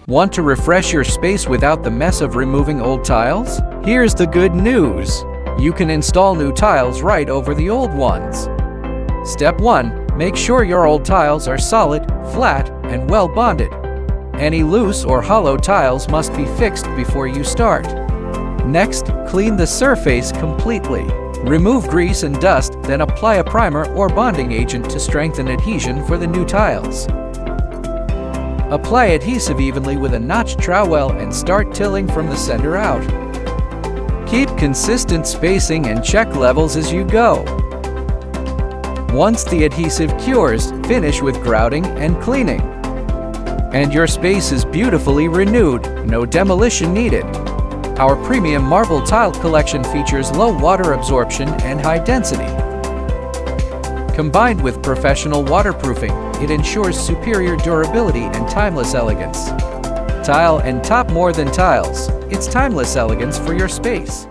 Want to refresh your space without the mess of removing old tiles? Here's the good news. You can install new tiles right over the old ones. Step 1. Make sure your old tiles are solid, flat, and well bonded. Any loose or hollow tiles must be fixed before you start. Next, clean the surface completely. Remove grease and dust, then apply a primer or bonding agent to strengthen adhesion for the new tiles. Apply adhesive evenly with a notched trowel and start tilling from the center out. Keep consistent spacing and check levels as you go. Once the adhesive cures, finish with grouting and cleaning. And your space is beautifully renewed, no demolition needed. Our premium marble tile collection features low water absorption and high density. Combined with professional waterproofing, it ensures superior durability and timeless elegance. Tile and top more than tiles. It's timeless elegance for your space.